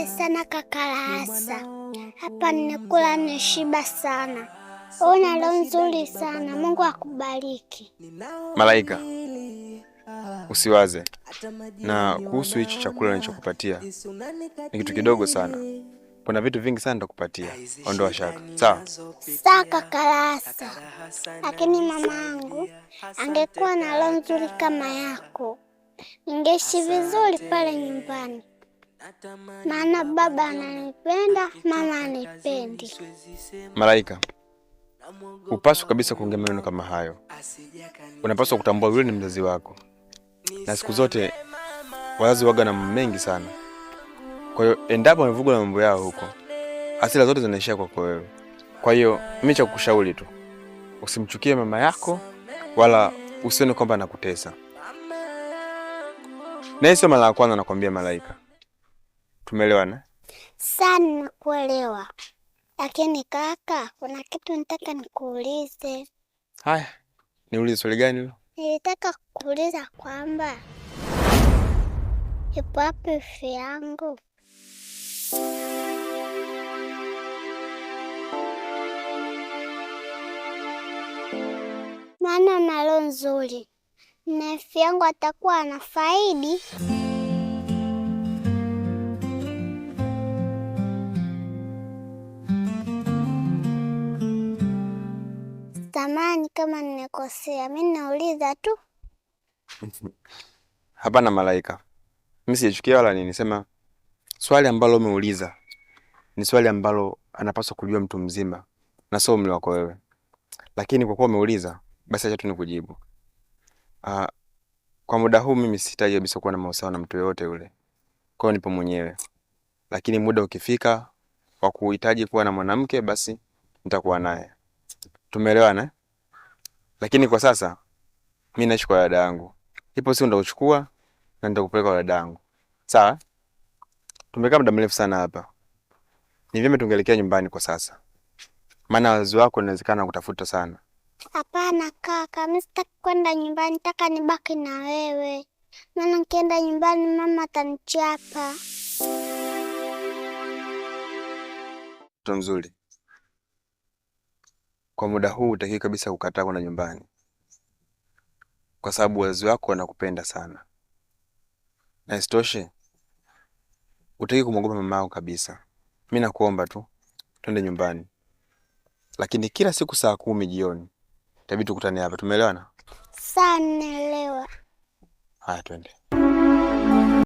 Asante sana kaka Lahasa, hapa nimekula nishiba sana. Una leo nzuri sana, Mungu akubariki. Malaika, usiwaze. Na kuhusu hicho chakula nilichokupatia ni kitu kidogo sana. Kuna vitu vingi sana nitakupatia. Ondoa shaka. Sawa? Sawa kaka Lahasa. Lakini mamangu angekuwa na leo nzuri kama yako, ningeishi vizuri pale nyumbani. Maana baba ananipenda, mama anipendi. Malaika, upaswa kabisa kuongea maneno kama hayo. Unapaswa kutambua yule ni mzazi wako. Na siku zote wazazi waga na mambo mengi sana. Kwa hiyo endapo wamevugwa na mambo yao huko, hasira zote zinaishia kwako wewe. Kwa hiyo mimi cha kukushauri tu, usimchukie mama yako wala usione kwamba anakutesa. Na hiyo sio mara ya kwanza nakwambia Malaika. Tumeelewana? Sana nakuelewa. Lakini kaka, kuna kitu nataka nikuulize. Haya, niulize swali gani hilo? Nilitaka kuuliza kwamba ipo wapi ifi yangu? Maana nalo nzuri na ifi yangu atakuwa anafaidi. Samahani kama nimekosea, mimi nauliza tu. Hapana Malaika. Mimi sichukia wala nini, sema swali ambalo umeuliza ni swali ambalo anapaswa kujua mtu mzima na sio umri wako wewe. Lakini kwa kuwa umeuliza, basi acha tu nikujibu. Kwa muda huu mimi sihitaji kabisa kuwa na mahusiano na mtu yote yule. Kwa hiyo nipo mwenyewe. Lakini muda ukifika wa kuhitaji kuwa na mwanamke, basi nitakuwa naye. Tumeelewana? Lakini kwa sasa mimi naishi kwa dada yangu. Ipo siku nitakuchukua na nitakupeleka kwa dada yangu. Sawa? Tumekaa muda mrefu sana hapa. Ni vyema tungeelekea nyumbani kwa sasa. Maana wazazi wako inawezekana kutafuta sana. Hapana kaka, mimi sitaki kwenda nyumbani, nataka nibaki na wewe. Maana nikienda nyumbani mama atanichapa. Mtoto mzuri. Kwa muda huu hutaki kabisa kukataa kwenda nyumbani. Kwa sababu wazazi wako wanakupenda sana. Na isitoshe, hutaki kumwogopa mama yako kabisa. Mimi nakuomba tu twende nyumbani. Lakini kila siku saa 10 jioni itabidi tukutane hapa. Tumeelewana? Sawa, naelewa. Haya twende.